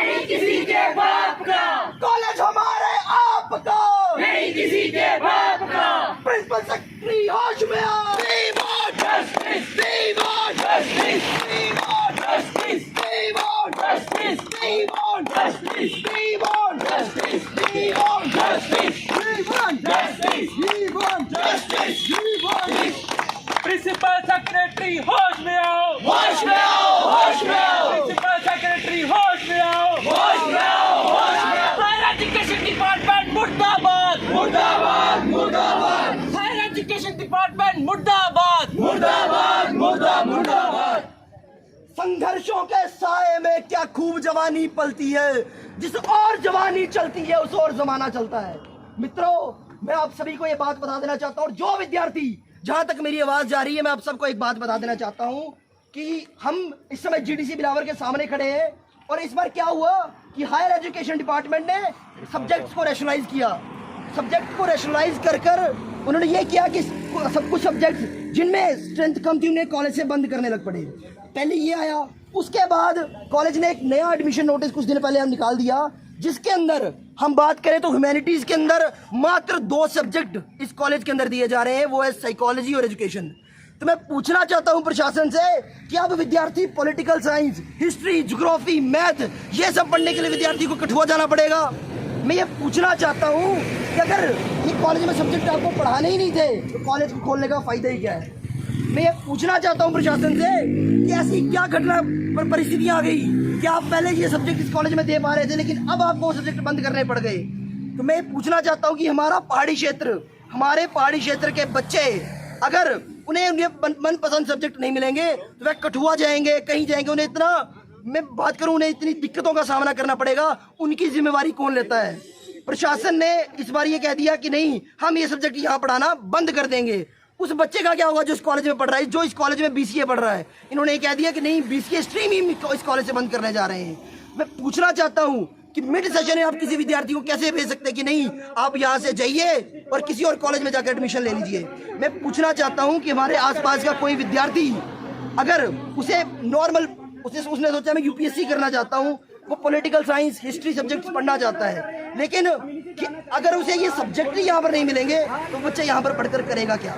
नहीं किसी के बाप का, कॉलेज हमारे आपका, नहीं किसी के बाप का। प्रिंसिपल सेक्रेटरी होश में आओ, justice, justice, justice, justice, justice, justice, justice. Principal secretary होश में आओ, होश में आओ, होश में आओ, प्रिंसिपल सेक्रेटरी होश में आओ, होश में आओ, होश में आओ। हायर एजुकेशन डिपार्टमेंट मुर्दाबाद, मुर्दाबाद, मुर्दाबाद, हायर एजुकेशन डिपार्टमेंट मुर्दाबाद, मुर्दाबाद, मुर्दाबाद। संघर्षों के साए में क्या खूब जवानी पलती है, जिस और जवानी चलती है उस और जमाना चलता है। मित्रों, मैं आप सभी को ये बात बता देना चाहता हूँ, और जो विद्यार्थी, जहां तक मेरी आवाज जा रही है, मैं आप सबको एक बात बता देना चाहता हूं कि हम इस समय जीडीसी बिलावर के सामने खड़े हैं, और इस बार क्या हुआ कि हायर एजुकेशन डिपार्टमेंट ने सब्जेक्ट्स को रैशनलाइज किया। सब्जेक्ट को रैशनलाइज कर उन्होंने ये किया कि सब कुछ सब्जेक्ट जिनमें स्ट्रेंथ कम थी उन्हें कॉलेज से बंद करने लग पड़े। पहले ये आया, उसके बाद कॉलेज ने एक नया एडमिशन नोटिस कुछ दिन पहले हम निकाल दिया, जिसके अंदर हम बात करें तो ह्यूमैनिटीज के अंदर मात्र 2 सब्जेक्ट इस कॉलेज के अंदर दिए जा रहे हैं, वो है साइकोलॉजी और एजुकेशन। तो मैं पूछना चाहता हूं प्रशासन से कि अब विद्यार्थी political science, history, geography, math ये सब पढ़ने के लिए विद्यार्थी को कठुआ जाना पड़ेगा? मैं ये पूछना चाहता हूं कि अगर ये कॉलेज में सब्जेक्ट आपको पढ़ाने ही नहीं थे तो कॉलेज को खोलने का फायदा ही क्या है? मैं ये पूछना चाहता हूं प्रशासन से कि ऐसी क्या घटना परिस्थितियां आ गई कि आप पहले ये सब्जेक्ट इस कॉलेज में दे पा रहे थे लेकिन अब आपको वो सब्जेक्ट बंद करने पड़ गए। तो मैं पूछना चाहता हूं कि हमारे पहाड़ी क्षेत्र के बच्चे अगर उन्हें मनपसंद सब्जेक्ट नहीं मिलेंगे तो वह कठुआ जाएंगे, कहीं जाएंगे, उन्हें इतना, मैं बात करूं, उन्हें इतनी दिक्कतों का सामना करना पड़ेगा। उनकी जिम्मेवारी कौन लेता है? प्रशासन ने इस बार ये कह दिया कि नहीं, हम ये सब्जेक्ट यहाँ पढ़ाना बंद कर देंगे। उस बच्चे का क्या होगा जो इस कॉलेज में पढ़ रहा है, जो इस कॉलेज में बीसीए पढ़ रहा है? इन्होंने कह दिया कि नहीं, बीसीए स्ट्रीम ही इस कॉलेज से बंद करने जा रहे हैं। मैं पूछना चाहता हूं कि मिड सेशन में आप किसी विद्यार्थी को कैसे भेज सकते हैं कि नहीं, आप यहाँ से जाइए और किसी और कॉलेज में जाकर एडमिशन ले लीजिए? मैं पूछना चाहता हूँ कि हमारे आसपास का कोई विद्यार्थी अगर उसे नॉर्मल, उसने सोचा मैं यूपीएससी करना चाहता हूँ, वो पॉलिटिकल साइंस, हिस्ट्री सब्जेक्ट पढ़ना चाहता है, लेकिन अगर उसे ये सब्जेक्ट ही यहाँ पर नहीं मिलेंगे तो बच्चा यहाँ पर पढ़कर करेगा क्या?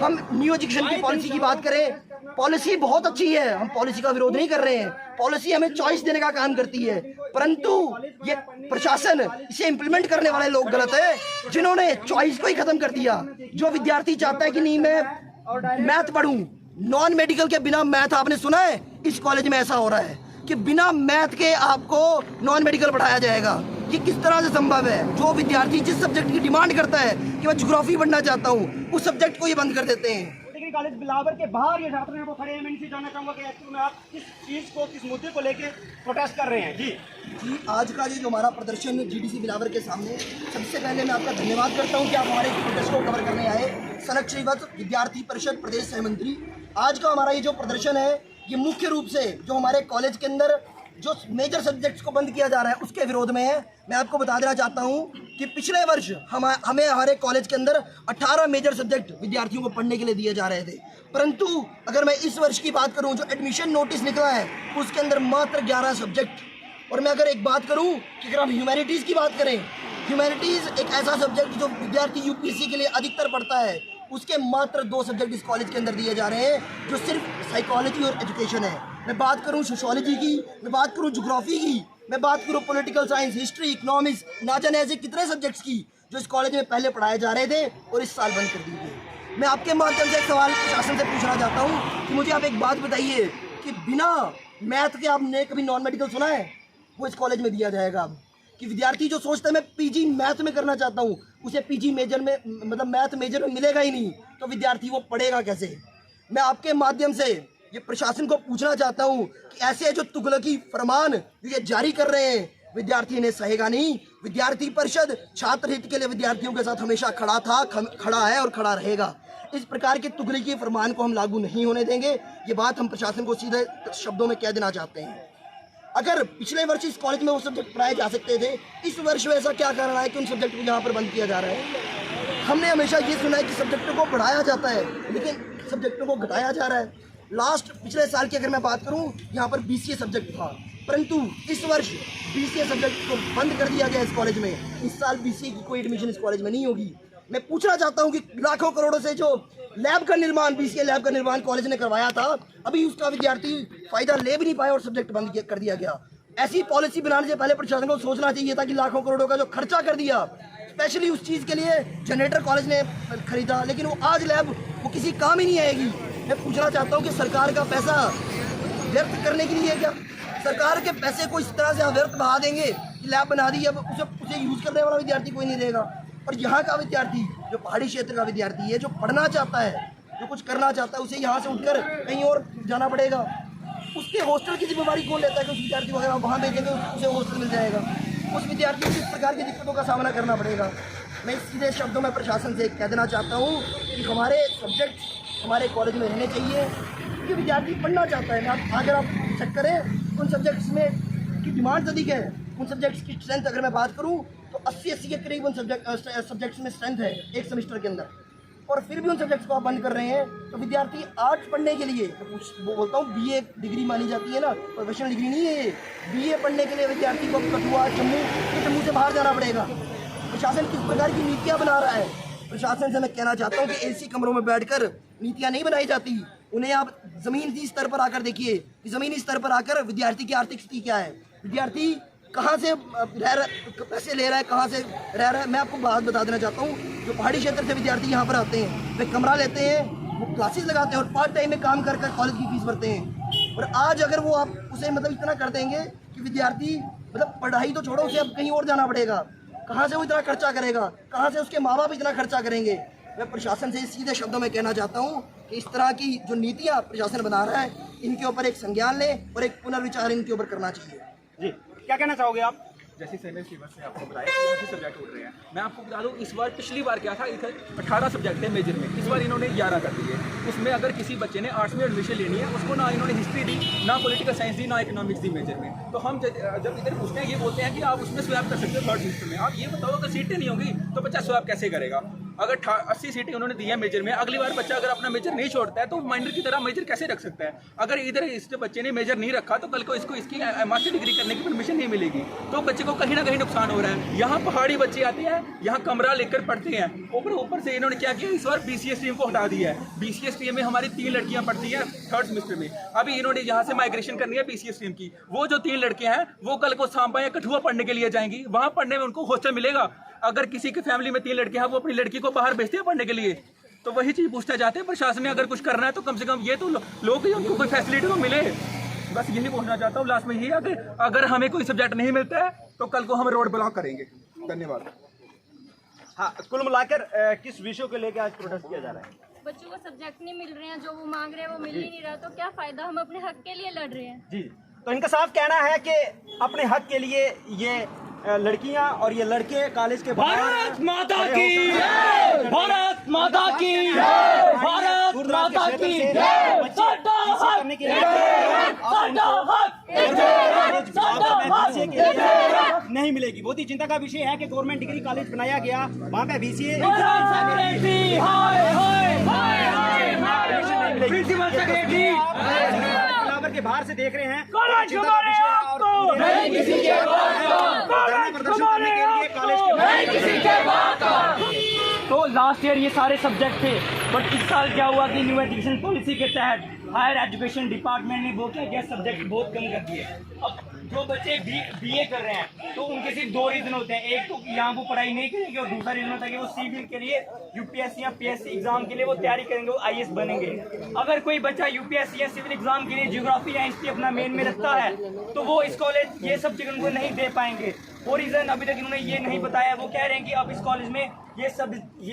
हम न्यू एजुकेशन की पॉलिसी की बात करें, पॉलिसी बहुत अच्छी है, हम पॉलिसी का विरोध नहीं कर रहे हैं, पॉलिसी हमें चॉइस देने का काम करती है, परंतु ये प्रशासन, इसे इम्प्लीमेंट करने वाले लोग गलत है, जिन्होंने चॉइस को ही खत्म कर दिया। जो विद्यार्थी चाहता है कि नहीं मैं मैथ पढ़ूं, नॉन मेडिकल के बिना मैथ, आपने सुना है इस कॉलेज में ऐसा हो रहा है कि बिना मैथ के आपको नॉन मेडिकल पढ़ाया जाएगा? ये किस तरह से संभव है? जो विद्यार्थी जिस सब्जेक्ट की डिमांड करता है कि मैं ज्योग्राफी पढ़ना चाहता हूँ, उस सब्जेक्ट को ये बंद कर देते हैं। डिग्री कॉलेज बिलावर के बाहर ये छात्र हैं वो खड़े हैं। मैं इनसे जानना चाहूंगा कि एक्चुअली में आप किस चीज़ को, किस मुद्दे को लेके प्रोटेस्ट कर रहे हैं? जी, आज का ये जो हमारा प्रदर्शन जीडीसी बिलावर के सामने, सबसे पहले मैं आपका धन्यवाद करता हूं कि आप हमारे प्रोटेस्ट को कवर करने आए। सनक श्रीवत्स विद्यार्थी परिषद प्रदेश सहमंत्री, आज का हमारा ये जो प्रदर्शन है ये मुख्य रूप से जो हमारे कॉलेज के अंदर जो मेजर सब्जेक्ट्स को बंद किया जा रहा है उसके विरोध में है। मैं आपको बता देना चाहता हूं कि पिछले वर्ष हमें हमारे कॉलेज के अंदर 18 मेजर सब्जेक्ट विद्यार्थियों को पढ़ने के लिए दिए जा रहे थे, परंतु अगर मैं इस वर्ष की बात करूं, जो एडमिशन नोटिस निकला है उसके अंदर मात्र 11 सब्जेक्ट। और मैं अगर एक बात करूं कि अगर हम ह्यूमैनिटीज़ की बात करें, ह्यूमैनिटीज़ एक ऐसा सब्जेक्ट जो विद्यार्थी यूपीएससी के लिए अधिकतर पढ़ता है, उसके मात्र 2 सब्जेक्ट इस कॉलेज के अंदर दिए जा रहे हैं, जो सिर्फ साइकोलॉजी और एजुकेशन है। मैं बात करूं सोशियोलॉजी की, मैं बात करूं ज्योग्राफी की, मैं बात करूं पॉलिटिकल साइंस, हिस्ट्री, इकोनॉमिक्स, ना जाने ऐसे कितने सब्जेक्ट्स की जो इस कॉलेज में पहले पढ़ाए जा रहे थे और इस साल बंद कर दिए गए। मैं आपके माध्यम से एक सवाल प्रशासन से पूछना चाहता हूँ कि मुझे आप एक बात बताइए कि बिना मैथ के आपने कभी नॉन मेडिकल सुना है? वो इस कॉलेज में दिया जाएगा। कि विद्यार्थी जो सोचता है मैं पीजी मैथ में करना चाहता हूँ, उसे पीजी मेजर में, मतलब मैथ मेजर में मिलेगा ही नहीं, तो विद्यार्थी वो पढ़ेगा कैसे? मैं आपके माध्यम से ये प्रशासन को पूछना चाहता हूँ कि ऐसे जो तुगलकी फरमान जो ये जारी कर रहे हैं, विद्यार्थी इन्हें सहेगा नहीं। विद्यार्थी परिषद छात्र हित के लिए विद्यार्थियों के साथ हमेशा खड़ा था, खड़ा है और खड़ा रहेगा। इस प्रकार के तुगलकी फरमान को हम लागू नहीं होने देंगे। ये बात हम प्रशासन को सीधे शब्दों में कह देना चाहते हैं। अगर पिछले वर्ष इस कॉलेज में वो सब्जेक्ट पढ़ाए जा सकते थे, इस वर्ष में ऐसा क्या कारण है कि उन सब्जेक्ट को यहाँ पर बंद किया जा रहा है? हमने हमेशा ये सुना है कि सब्जेक्टों को बढ़ाया जाता है, लेकिन सब्जेक्टों को घटाया जा रहा है। लास्ट पिछले साल की अगर मैं बात करूं, यहाँ पर BCA सब्जेक्ट था, परंतु इस वर्ष BCA सब्जेक्ट को बंद कर दिया गया इस कॉलेज में। इस साल BCA की कोई एडमिशन इस कॉलेज में नहीं होगी। मैं पूछना चाहता हूं कि लाखों करोड़ों से जो लैब का निर्माण, BCA लैब का निर्माण कॉलेज ने करवाया था, अभी उसका विद्यार्थी फायदा ले भी नहीं पाया और सब्जेक्ट बंद कर दिया गया। ऐसी पॉलिसी बनाने से पहले प्रशासन को सोचना चाहिए था कि लाखों करोड़ों का जो खर्चा कर दिया, स्पेशली उस चीज़ के लिए जनरेटर कॉलेज ने खरीदा, लेकिन वो आज लैब वो किसी काम ही नहीं आएगी। मैं पूछना चाहता हूँ कि सरकार का पैसा व्यर्थ करने के लिए क्या सरकार के पैसे को इस तरह से व्यर्थ बहा देंगे कि लैब बना दी, अब उसे यूज़ करने वाला विद्यार्थी कोई नहीं देगा। और यहाँ का विद्यार्थी, जो पहाड़ी क्षेत्र का विद्यार्थी है, जो पढ़ना चाहता है, जो कुछ करना चाहता है, उसे यहाँ से उठकर कहीं और जाना पड़ेगा। उसके हॉस्टल की जिम्मेवारी कौन लेता है कि उस विद्यार्थी को अगर आप वहाँ भेजेंगे उसे हॉस्टल मिल जाएगा? उस विद्यार्थी को किस प्रकार की दिक्कतों का सामना करना पड़ेगा? मैं सीधे शब्दों में प्रशासन से कह देना चाहता हूँ कि हमारे सब्जेक्ट हमारे कॉलेज में रहने चाहिए, क्योंकि विद्यार्थी पढ़ना चाहता है। अगर आप चेक करें उन सब्जेक्ट्स में की डिमांड अधिक है, उन सब्जेक्ट्स की स्ट्रेंथ अगर मैं बात करूँ तो 80 के करीब उन सब्जेक्ट्स में स्ट्रेंथ है एक सेमेस्टर के अंदर, और फिर भी उन सब्जेक्ट्स को आप बंद कर रहे हैं। तो विद्यार्थी आर्ट्स पढ़ने के लिए, वो बोलता हूँ BA डिग्री मानी जाती है ना, प्रोफेशनल डिग्री नहीं है ये। BA पढ़ने के लिए विद्यार्थी को कठुआ, जम्मू से बाहर जाना पड़ेगा। प्रशासन किस प्रकार की नीतियाँ बना रहा है? प्रशासन से मैं कहना चाहता हूँ कि AC कमरों में बैठकर नीतियाँ नहीं बनाई जाती, उन्हें आप ज़मीनी स्तर पर आकर देखिए कि ज़मीनी स्तर पर आकर विद्यार्थी की आर्थिक स्थिति क्या है, विद्यार्थी कहाँ से पैसे ले रहा है, कहाँ से रह रहा है। मैं आपको बात बता देना चाहता हूँ, जो पहाड़ी क्षेत्र से विद्यार्थी यहाँ पर आते हैं, वे कमरा लेते हैं, वो क्लासेस लगाते हैं और पार्ट टाइम में काम कर कर कॉलेज की फीस भरते हैं। और आज अगर वो आप उसे मतलब इतना कर देंगे कि विद्यार्थी मतलब पढ़ाई तो छोड़ो, उसे अब कहीं और जाना पड़ेगा, कहाँ से वो इतना खर्चा करेगा, कहाँ से उसके माँ बाप इतना खर्चा करेंगे? मैं प्रशासन से सीधे शब्दों में कहना चाहता हूँ कि इस तरह की जो नीतियाँ प्रशासन बना रहा है, इनके ऊपर एक संज्ञान लें और एक पुनर्विचार इनके ऊपर करना चाहिए। जी, क्या कहना चाहोगे आप? जैसे सेमेस्टर सिलेबस से आपको बताया कि 80 सब्जेक्ट उठ रहे हैं। मैं आपको बता दूं, इस बार पिछली बार क्या था, इधर 18 सब्जेक्ट थे मेजर में, इस बार इन्होंने 11 कर दिए। उसमें अगर किसी बच्चे ने आर्ट्स में एडमिशन लेनी है, उसको ना इन्होंने हिस्ट्री दी, ना पॉलिटिकल साइंस दी, ना इकोनॉमिक्स दी मेजर में। तो हम जब इधर पूछते हैं, ये बोलते हैं कि आप उसमें स्वैप कर सकते हो थर्ड सेमेस्टर में। आप ये बताओ, अगर सीटें नहीं होंगी तो बच्चा स्वैप कैसे करेगा? अगर 80 सीटें उन्होंने दी है मेजर में, अगली बार बच्चा अगर अपना मेजर नहीं छोड़ता है तो माइनर की तरह मेजर कैसे रख सकता है? अगर इधर इस बच्चे ने मेजर नहीं रखा तो कल को इसको इसकी मास्टर डिग्री करने की परमिशन नहीं मिलेगी, तो बच्चे को कहीं ना कहीं नुकसान हो रहा है। यहाँ पहाड़ी बच्चे आते हैं, यहाँ कमरा लेकर पढ़ते हैं, ऊपर से इन्होंने क्या किया, इस बार BCA स्ट्रीम को हटा दिया है। BCA स्ट्रीम में हमारी 3 लड़कियां पढ़ती हैं थर्ड सेमेस्टर में, अभी इन्होंने यहाँ से माइग्रेशन करनी है BCA स्ट्रीम की। वो जो 3 लड़कियां हैं वो कल को सांबा या कठुआ पढ़ने के लिए जाएंगी, वहाँ पढ़ने में उनको हॉस्टल मिलेगा। अगर किसी की फैमिली में 3 लड़कियां हैं, वो अपनी लड़की को बाहर भेजते हैं पढ़ने के लिए, तो वही चीज़ पूछना चाहते हैं प्रशासन ने। अगर कुछ करना है तो कम से कम ये तो लोग ही उनको कोई फैसिलिटी तो मिले। बस यही पूछना चाहता हूँ लास्ट में, यही अगर हमें कोई सब्जेक्ट नहीं मिलता है तो कल को हम रोड ब्लॉक करेंगे। धन्यवाद। हाँ, कुल मिलाकर किस विषयों को लेकर आज प्रोटेस्ट किया जा रहा है? बच्चों को सब्जेक्ट नहीं मिल रहे हैं, जो वो मांग रहे हैं वो मिल ही नहीं रहा, तो क्या फायदा? हम अपने हक के लिए लड़ रहे हैं। जी, तो इनका साफ कहना है कि अपने हक के लिए ये लड़कियां और ये लड़के कॉलेज के भारत माता की जय, भारत माता की जय, भारत माता की जय, साडा हक, साडा हक नहीं मिलेगी। बहुत ही चिंता का विषय है कि गवर्नमेंट डिग्री कॉलेज बनाया गया, वहाँ पे BCA प्रिंसिपल सेक्रेटरी के बाहर से देख रहे हैं। कॉलेज हमारे आपको नहीं किसी के बात का, कॉलेज हमारे आपको नहीं किसी के बात का। तो लास्ट ईयर ये सारे सब्जेक्ट थे, बट इस साल क्या हुआ कि न्यू एजुकेशन पॉलिसी के तहत हायर एजुकेशन डिपार्टमेंट ने वो क्या किया, सब्जेक्ट बहुत कम कर दिए। अब जो बच्चे BA कर रहे हैं तो उनके सिर्फ 2 रीजन होते हैं, एक तो यहाँ वो पढ़ाई नहीं करेंगे और दूसरा रीजन होता है कि वो सिविल के लिए UPSC या PSC एग्जाम के लिए वो तैयारी करेंगे, वो IAS बनेंगे। अगर कोई बच्चा UPSC या सिविल एग्जाम के लिए ज्योग्राफी या हिस्ट्री अपना मेन में रखता है तो वो इस कॉलेज ये सब्जेक्ट उनको नहीं दे पाएंगे। वो रीजन अभी तक इन्होंने ये नहीं बताया। वो कह रहे हैं कि अब इस कॉलेज में ये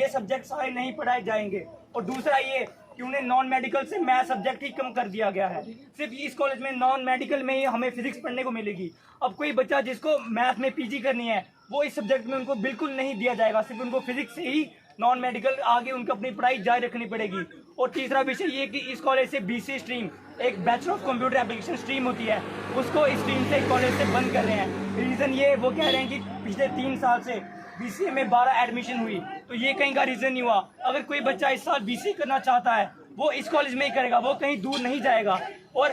सब्जेक्ट सारे नहीं पढ़ाए जाएंगे। और दूसरा ये कि उन्हें नॉन मेडिकल से मैथ सब्जेक्ट ही कम कर दिया गया है। सिर्फ इस कॉलेज में नॉन मेडिकल में ही हमें फिजिक्स पढ़ने को मिलेगी। अब कोई बच्चा जिसको मैथ में PG करनी है वो इस सब्जेक्ट में उनको बिल्कुल नहीं दिया जाएगा, सिर्फ उनको फिजिक्स से ही नॉन मेडिकल आगे उनको अपनी पढ़ाई जारी रखनी पड़ेगी। और तीसरा विषय ये कि इस कॉलेज से BCA स्ट्रीम, एक bachelor of computer application stream होती है, उसको इस स्ट्रीम से कॉलेज से बंद कर रहे हैं। रीज़न ये वो कह रहे हैं कि पिछले 3 साल से BCA में 12 एडमिशन हुई, तो ये कहीं का रीज़न नहीं हुआ। अगर कोई बच्चा इस साल BCA करना चाहता है वो इस कॉलेज में ही करेगा, वो कहीं दूर नहीं जाएगा। और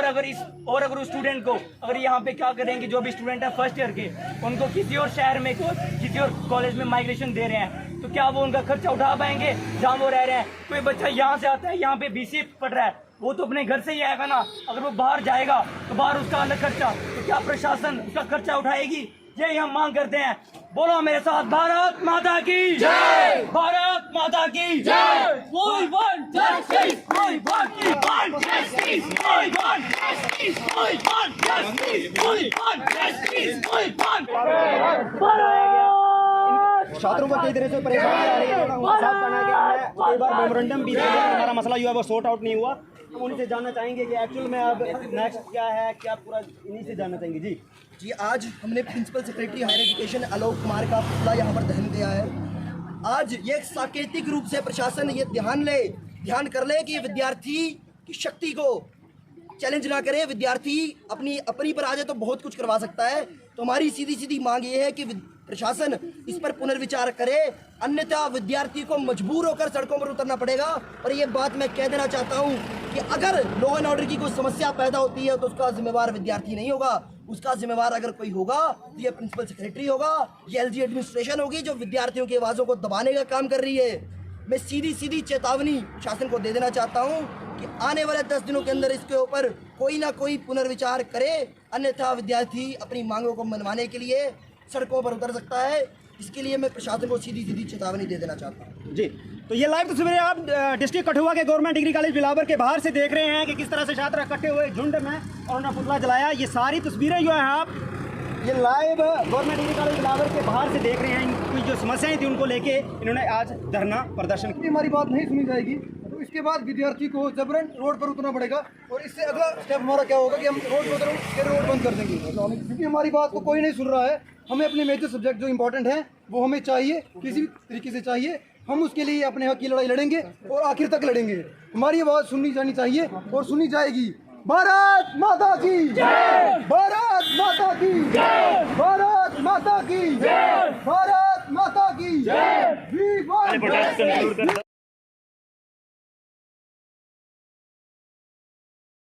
अगर उस स्टूडेंट को अगर यहाँ पे क्या करेंगे, जो भी स्टूडेंट है फर्स्ट ईयर के, उनको किसी और शहर में किसी और कॉलेज में माइग्रेशन दे रहे हैं, तो क्या वो उनका खर्चा उठा पाएंगे जहाँ वो रह रहे हैं? कोई बच्चा यहाँ से आता है, यहाँ पे BCA पढ़ रहा है, वो तो अपने घर से ही आएगा ना। अगर वो बाहर जाएगा तो बाहर उसका अलग खर्चा, तो क्या प्रशासन उसका खर्चा उठाएगी? यही हम मांग करते हैं। बोलो मेरे साथ, भारत माता की जय, भारत माता की जय। We want justice, we want justice, we want justice, we want justice, we want justice, we want छात्रों को कई तरह से परेशानी आ रही है, उनका साथ करना कि हमने कई बार मेमोरेंडम भी दिया, हमारा मसला जो है वो सॉर्ट आउट नहीं हुआ। हम उनसे जानना चाहेंगे कि एक्चुअल में अब नेक्स्ट क्या है, क्या पूरा इन्हीं से जानना चाहेंगे। जी आज हमने principal secretary higher education Alok Kumar का पुतला यहाँ पर दहन दिया है। आज ये साकेतिक रूप से प्रशासन ये ध्यान कर ले कि विद्यार्थी की शक्ति को चैलेंज ना करे। विद्यार्थी अपनी पर आ जाए तो बहुत कुछ करवा सकता है। तो हमारी सीधी मांग ये है कि प्रशासन इस पर पुनर्विचार करे, अन्यथा विद्यार्थी को मजबूर होकर सड़कों पर उतरना पड़ेगा। और ये बात मैं कह देना चाहता हूँ कि अगर लॉ एंड ऑर्डर की कोई समस्या पैदा होती है तो उसका जिम्मेवार विद्यार्थी नहीं होगा, उसका जिम्मेवार अगर कोई होगा तो ये प्रिंसिपल सेक्रेटरी होगा, ये LG एडमिनिस्ट्रेशन होगी जो विद्यार्थियों की आवाज़ों को दबाने का काम कर रही है। मैं सीधी चेतावनी शासन को दे देना चाहता हूँ कि आने वाले 10 दिनों के अंदर इसके ऊपर कोई ना कोई पुनर्विचार करे, अन्यथा विद्यार्थी अपनी मांगों को मनवाने के लिए सड़कों पर उतर सकता है। इसके लिए मैं प्रशासन को सीधी चेतावनी दे देना चाहता हूँ। जी, तो ये लाइव तस्वीरें आप डिस्ट्रिक्ट कठुआ के गवर्नमेंट डिग्री कॉलेज बिलावर के बाहर से देख रहे हैं कि किस तरह से छात्र इकट्ठे हुए झुंड में और उन्होंने पुतला जलाया। ये सारी तस्वीरें जो है आप ये लाइव गवर्नमेंट डिग्री कॉलेज बिलावर के बाहर से देख रहे हैं। इनकी जो समस्याएं थी उनको लेके इन्होंने आज धरना प्रदर्शन किया। हमारी बात नहीं सुनी जाएगी तो इसके बाद विद्यार्थी को जबरन रोड पर उतरना पड़ेगा और इससे अगला स्टेप हमारा क्या होगा कि हम रोड पर उतरें फिर रोड बंद कर देंगे, क्योंकि हमारी बात को कोई नहीं सुन रहा है। हमें अपने मेजर सब्जेक्ट जो इंपॉर्टेंट है वो हमें चाहिए, किसी भी तरीके से चाहिए। हम उसके लिए अपने हक की लड़ाई लड़ेंगे और आखिर तक लड़ेंगे। हमारी आवाज़ सुननी जानी चाहिए और सुनी जाएगी। भारत माता की जय, भारत माता की जय, भारत माता की जय, भारत माता की जय।